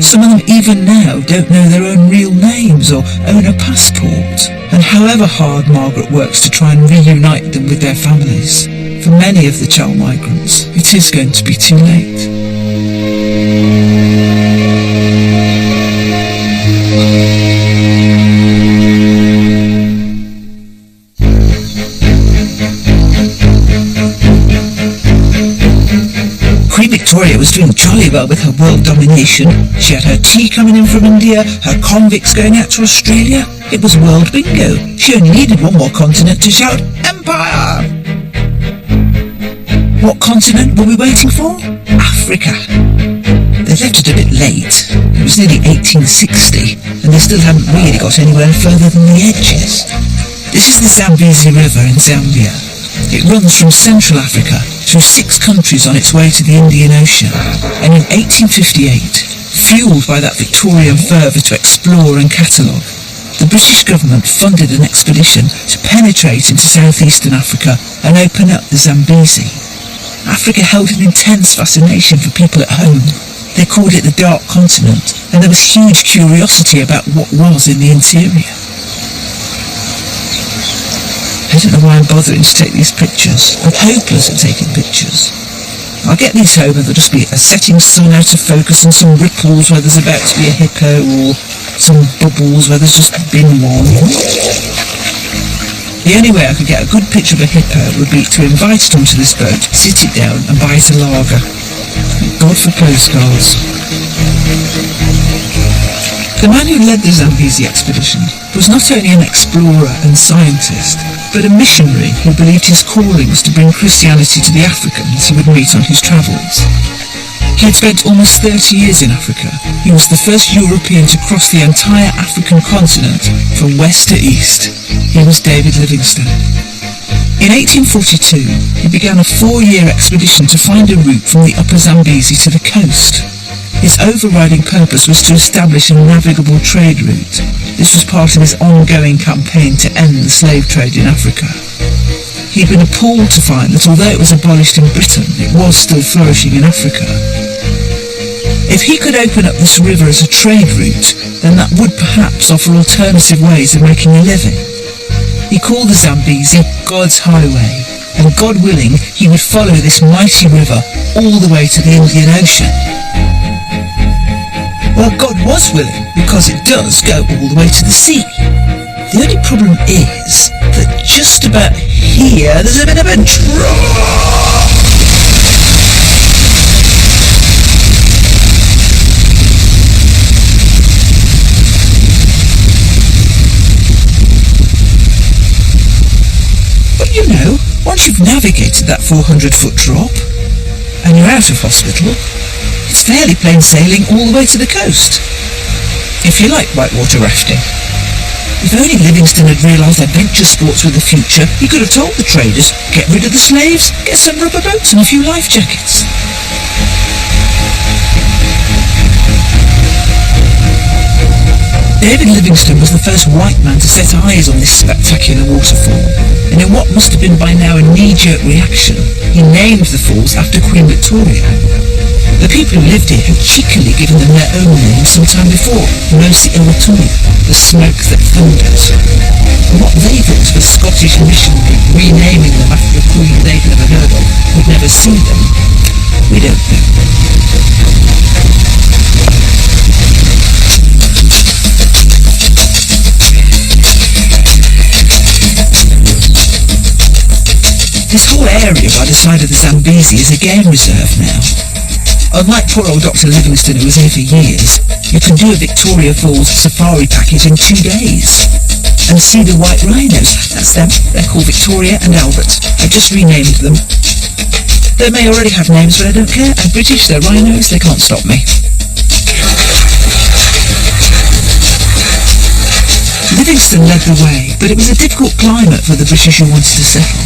Some of them even now don't know their own real names or own a passport. And however hard Margaret works to try and reunite them with their families, for many of the child migrants, it is going to be too late. Queen Victoria was doing jolly well with her world domination. She had her tea coming in from India, her convicts going out to Australia. It was world bingo. She only needed one more continent to shout, Empire! What continent were we waiting for? Africa. They left it a bit late. It was nearly 1860, and they still hadn't really got anywhere further than the edges. This is the Zambezi River in Zambia. It runs from Central Africa through 6 countries on its way to the Indian Ocean, and in 1858, fuelled by that Victorian fervour to explore and catalogue, the British government funded an expedition to penetrate into southeastern Africa and open up the Zambezi. Africa held an intense fascination for people at home. They called it the Dark Continent, and there was huge curiosity about what was in the interior. I don't know why I'm bothering to take these pictures. I'm hopeless at taking pictures. I'll get these home and there'll just be a setting sun out of focus and some ripples where there's about to be a hippo, or some bubbles where there's just been one. The only way I could get a good picture of a hippo would be to invite it onto this boat, sit it down and buy it a lager. Thank God for postcards. The man who led the Zambezi expedition was not only an explorer and scientist, but a missionary who believed his calling was to bring Christianity to the Africans he would meet on his travels. He had spent almost 30 years in Africa. He was the first European to cross the entire African continent from west to east. He was David Livingstone. In 1842, he began a 4-year expedition to find a route from the upper Zambezi to the coast. His overriding purpose was to establish a navigable trade route. This was part of his ongoing campaign to end the slave trade in Africa. He'd been appalled to find that although it was abolished in Britain, it was still flourishing in Africa. If he could open up this river as a trade route, then that would perhaps offer alternative ways of making a living. He called the Zambezi God's Highway, and God willing, he would follow this mighty river all the way to the Indian Ocean. Well, God was willing, because it does go all the way to the sea. The only problem is that just about here there's a bit of a drop. But you know, once you've navigated that 400-foot drop and you're out of hospital, it's fairly plain sailing all the way to the coast. If you like whitewater rafting. If only Livingstone had realised adventure sports were the future, he could have told the traders, get rid of the slaves, get some rubber boats and a few life jackets. David Livingstone was the first white man to set eyes on this spectacular waterfall, and in what must have been by now a knee-jerk reaction, he named the falls after Queen Victoria. The people who lived here had cheekily given them their own name some time before, Mosi Iwatuni, the smoke that thunders. And what they thought was the Scottish missionary renaming them after a queen they'd never heard of, who'd never seen them, we don't know. This whole area by the side of the Zambezi is a game reserve now. Unlike poor old Dr. Livingstone, who was here for years, you can do a Victoria Falls safari package in 2 days. And see the white rhinos. That's them. They're called Victoria and Albert. I just renamed them. They may already have names, but I don't care. I'm British, they're rhinos, they can't stop me. Livingstone led the way, but it was a difficult climate for the British who wanted to settle.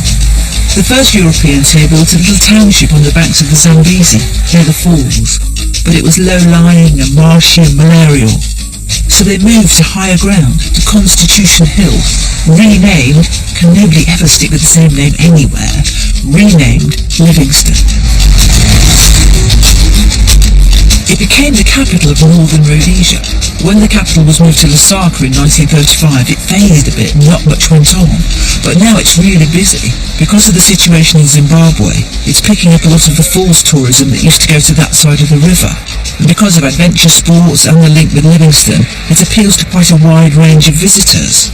The first Europeans here built a little township on the banks of the Zambezi, near the falls, but it was low-lying and marshy and malarial. So they moved to higher ground, to Constitution Hill, renamed, can nobody ever stick with the same name anywhere, renamed Livingstone. It became the capital of Northern Rhodesia. When the capital was moved to Lusaka in 1935, it faded a bit and not much went on. But now it's really busy. Because of the situation in Zimbabwe, it's picking up a lot of the falls tourism that used to go to that side of the river. And because of adventure sports and the link with Livingstone, it appeals to quite a wide range of visitors.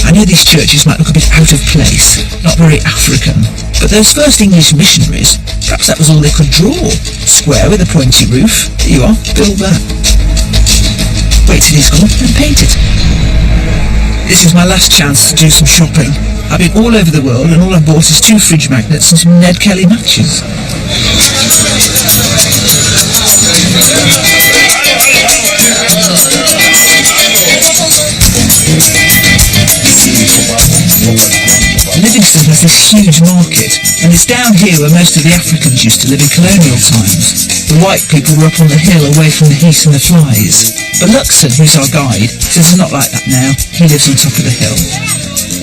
I know these churches might look a bit out of place, not very African, but those first English missionaries, perhaps that was all they could draw. Square with a pointy roof. Here you are, build that. Wait till he's gone and paint it. This is my last chance to do some shopping. I've been all over the world and all I've bought is 2 fridge magnets and some Ned Kelly matches. Livingstone has this huge market, and it's down here where most of the Africans used to live in colonial times. The white people were up on the hill away from the heat and the flies. But Luxon, who's our guide, says it's not like that now. He lives on top of the hill.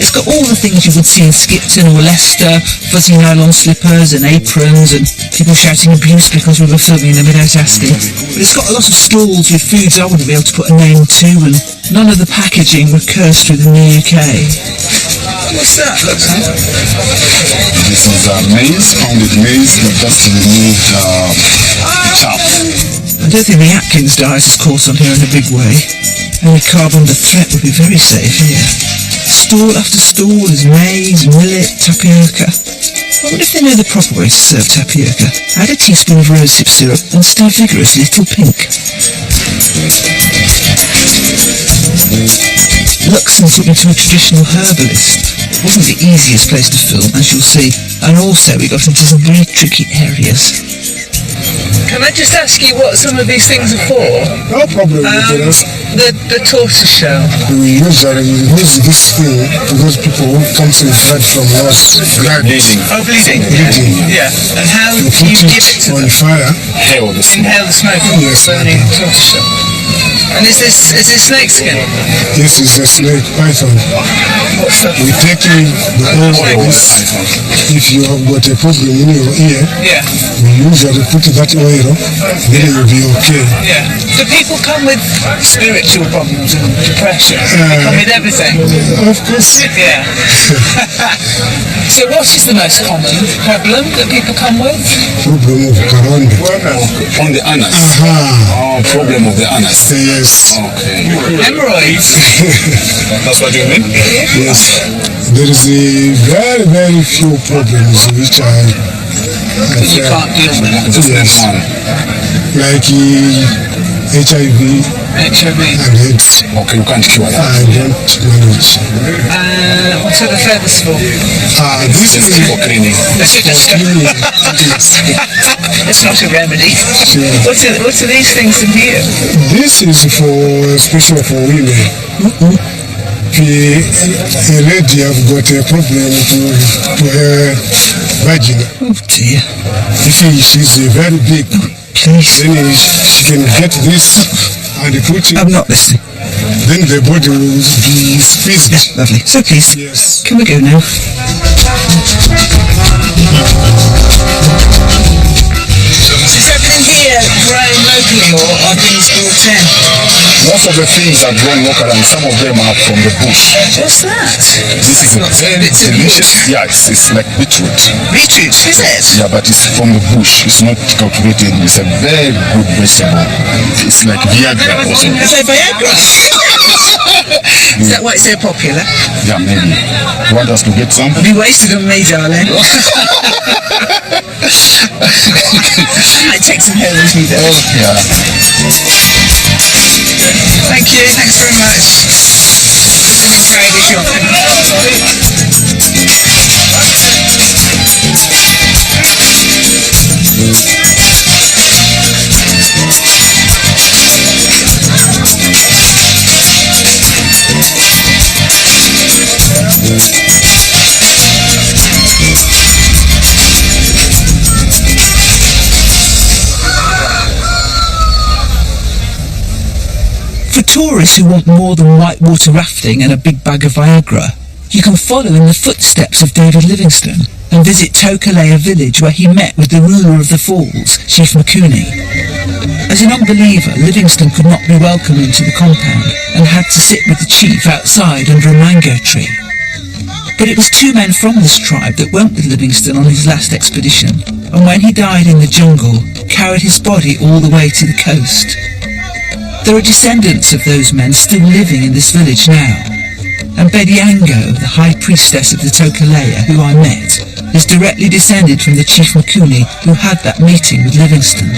It's got all the things you would see in Skipton or Leicester, fuzzy nylon slippers and aprons and people shouting abuse because we were filming them without asking. But it's got a lot of stalls with foods I wouldn't be able to put a name to, and none of the packaging would curse through the UK. What's that? Looks like? This is maize, pounded maize. We just removed chaff. I don't think the Atkins diet is caught on here in a big way. Any carb under threat would be very safe here. Stall after stall is maize, millet, tapioca. I wonder if they know the proper way to serve tapioca. Add a teaspoon of rosehip syrup and stir vigorously till pink. Luxon's took me to a traditional herbalist. It wasn't the easiest place to film, as you'll see, and also we got into some very tricky areas. Can I just ask you what some of these things are for? No problem. The tortoise shell. We usually use this thing because people who come to fight from us bleeding. Oh, bleeding. Yeah. And how do You you put give it it to on them? fire. Inhale the smoke. Inhale the smoke from Yes. burning tortoise shell. And is this snake skin? This is a snake python. What's that? We take the oil of this. If you have got a problem in your ear, Yeah. we usually put that oil, then you'll be okay. Yeah. Do people come with spiritual problems and depression? They come with everything. Of course. Yeah. So what is the most common problem that people come with? Problem of Karanda. On the anus. Aha. Problem of the anus. Yes. Okay. Hemorrhoids. That's what you mean? Yes. There is a very, very few problems which are You can't deal with that. yes, like HIV HIV. and AIDS. Okay, you can't cure that. I don't manage. What are the feathers for? This It's is for cleaning. cleaning. It's not a remedy. Sure. What are these things in here? This is for special for women. A lady have got a problem to her vagina. Oh dear. If she's very big, Please. then she can get this and put it. I'm not listening. Then the body will be squeezed. Lovely. So please, Yes. can we go now? Is everything here grown locally or are things brought in? Most of the things are grown locally and some of them are from the bush. What's that? This is a very delicious. Yeah, it's like beetroot. Beetroot, is it? Yeah, but it's from the bush. It's not cultivated. It's a very good vegetable. It's like Viagra also. Is it Viagra? Is that why it's so popular? Yeah, maybe. You want us to get some? Be wasted on me, darling. I might take some home with me though. Yeah. Thank you, thanks very much. Carry this shopping. For tourists who want more than whitewater rafting and a big bag of Viagra, you can follow in the footsteps of David Livingstone and visit Tokalea village where he met with the ruler of the falls, Chief Makuni. As an unbeliever, Livingstone could not be welcomed into the compound and had to sit with the chief outside under a mango tree. But it was two men from this tribe that went with Livingstone on his last expedition, and when he died in the jungle, carried his body all the way to the coast. There are descendants of those men still living in this village now, and Bediango, the high priestess of the Tokalea, who I met, is directly descended from the Chief Makuni who had that meeting with Livingstone.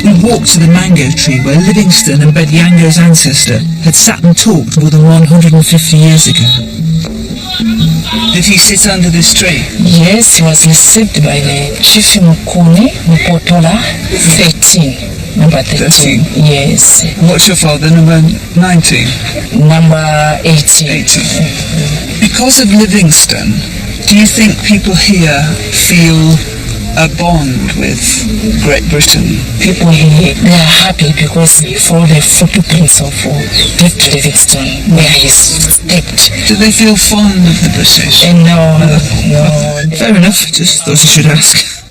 We walked to the mango tree where Livingstone and Bediango's ancestor had sat and talked more than 150 years ago. Did he sit under this tree? Yes, he was received by the Chief Mukuni, Mupotola, 13. Number 13. Yes. What's your father, number 19? Number 18. 18. Because of Livingstone, do you think people here feel a bond with Great Britain. People here, they are happy because for the footprints of Duke Livingstone, where he stepped. Do they feel fond of the British? No. Fair enough, just thought I should ask.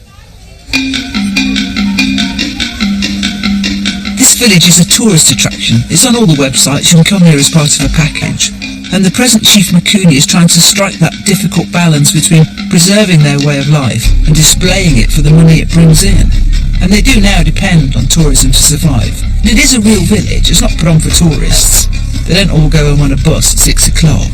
This village is a tourist attraction. It's on all the websites. You can come here as part of a package. And the present Chief Makuni is trying to strike that difficult balance between preserving their way of life and displaying it for the money it brings in. And they do now depend on tourism to survive. And it is a real village. It's not put on for tourists. They don't all go home on a bus at 6 o'clock.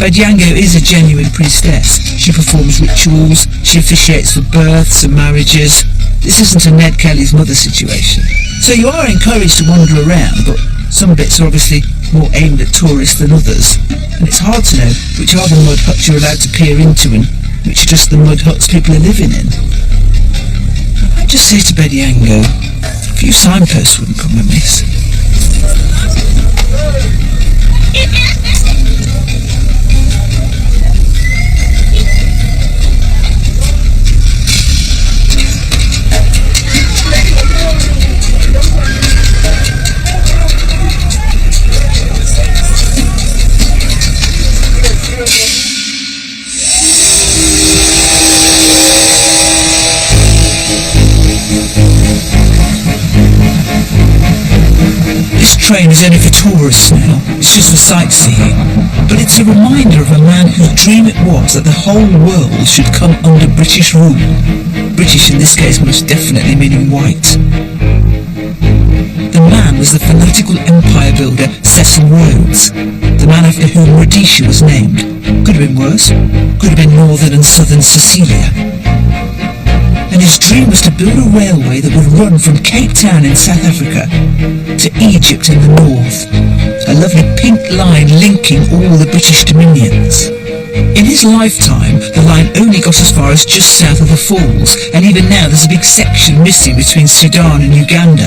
Badyango is a genuine priestess. She performs rituals, she officiates for births and marriages. This isn't a Ned Kelly's mother situation. So you are encouraged to wander around, but some bits are obviously more aimed at tourists than others. And it's hard to know which are the mud huts you're allowed to peer into and which are just the mud huts people are living in. I just say to Badyango, a few signposts wouldn't come amiss. This train is only for tourists now, it's just for sightseeing. But it's a reminder of a man whose dream it was that the whole world should come under British rule. British in this case most definitely meaning white. The man was the fanatical empire builder Cecil Rhodes, the man after whom Rhodesia was named. Could have been worse, could have been northern and southern Sicilia. And his dream was to build a railway that would run from Cape Town in South Africa to Egypt in the north, a lovely pink line linking all the British dominions. In his lifetime, the line only got as far as just south of the falls, and even now there's a big section missing between Sudan and Uganda.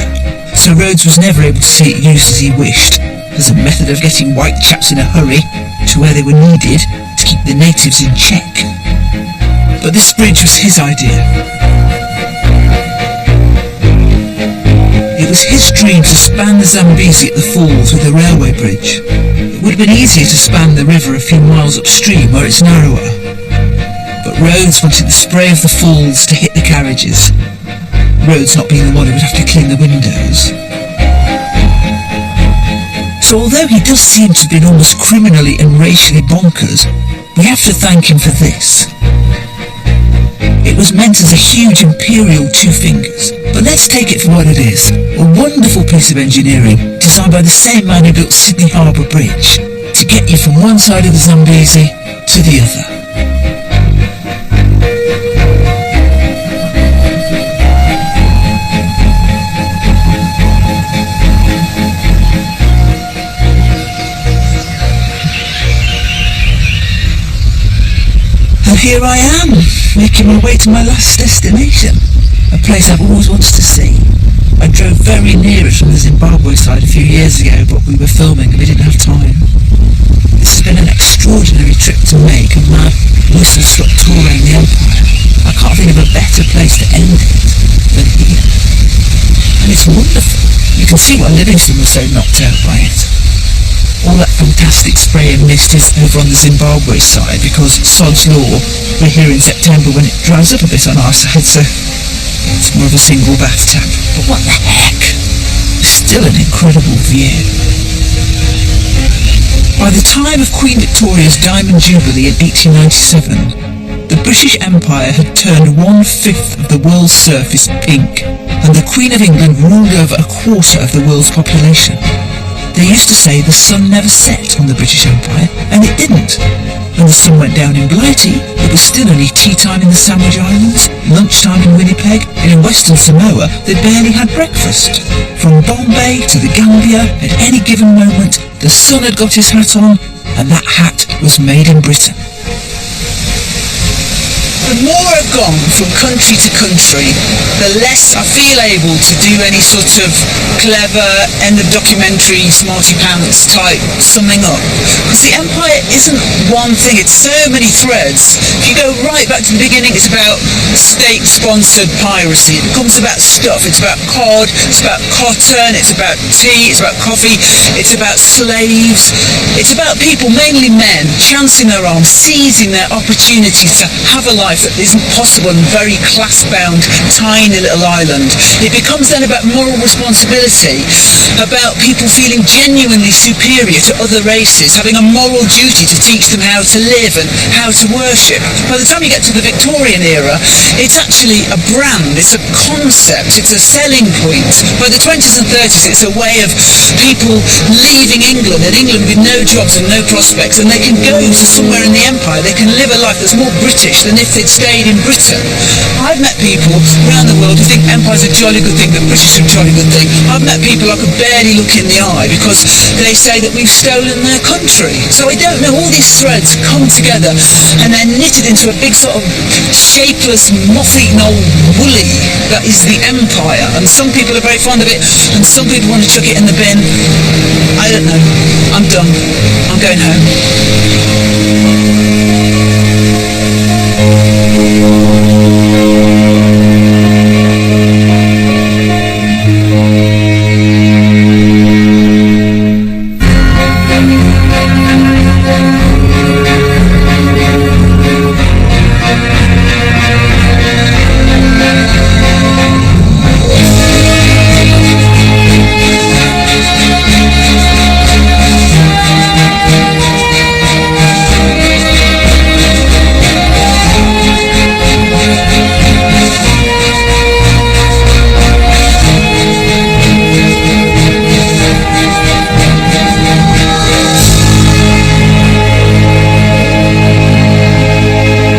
So Rhodes was never able to see it used as he wished, as a method of getting white chaps in a hurry to where they were needed to keep the natives in check. But this bridge was his idea. It was his dream to span the Zambezi at the falls with a railway bridge. It would have been easier to span the river a few miles upstream where it's narrower. But Rhodes wanted the spray of the falls to hit the carriages. Rhodes not being the one who would have to clean the windows. So although he does seem to have been almost criminally and racially bonkers, we have to thank him for this. It was meant as a huge imperial two fingers, but let's take it for what it is. A wonderful piece of engineering designed by the same man who built Sydney Harbour Bridge to get you from one side of the Zambezi to the other. And here I am, making my way to my last destination, a place I've always wanted to see. I drove very near it from the Zimbabwe side a few years ago, but we were filming and we didn't have time. This has been an extraordinary trip to make, a mad whistle-stop tour around the Empire. I can't think of a better place to end it than here. And it's wonderful. You can see why Livingstone was so knocked out by it. All that fantastic spray and mist is over on the Zimbabwe side because sod's law, we're here in September when it dries up a bit on our side, so it's more of a single bath tap. But what the heck? Still an incredible view. By the time of Queen Victoria's Diamond Jubilee in 1897, the British Empire had turned 1/5 of the world's surface pink, and the Queen of England ruled over a quarter of the world's population. They used to say the sun never set on the British Empire, and it didn't. When the sun went down in Blighty, it was still only tea time in the Sandwich Islands, lunchtime in Winnipeg, and in Western Samoa they barely had breakfast. From Bombay to the Gambia, at any given moment, the sun had got his hat on, and that hat was made in Britain. the more I've gone from country to country, the less I feel able to do any sort of clever, end of documentary, smarty pants type summing up. Because the empire isn't one thing, it's so many threads. If you go right back to the beginning, it's about state-sponsored piracy. It becomes about stuff. It's about cod, it's about cotton, it's about tea, it's about coffee, it's about slaves. It's about people, mainly men, chancing their arms, seizing their opportunities to have a life that isn't possible in a very class-bound, tiny little island. It becomes then about moral responsibility, about people feeling genuinely superior to other races, having a moral duty to teach them how to live and how to worship. By the time you get to the Victorian era, it's actually a brand, it's a concept, it's a selling point. By the 20s and 30s, it's a way of people leaving England, and England with no jobs and no prospects, and they can go to somewhere in the empire, they can live a life that's more British than if they'd stayed in Britain. I've met people around the world who think empire's a jolly good thing, that British are a jolly good thing. I've met people I could barely look in the eye because they say that we've stolen their country. So I don't know, all these threads come together and they're knitted into a big sort of shapeless, moth-eaten old woolly that is the empire. And some people are very fond of it and some people want to chuck it in the bin. I don't know. I'm done. I'm going home.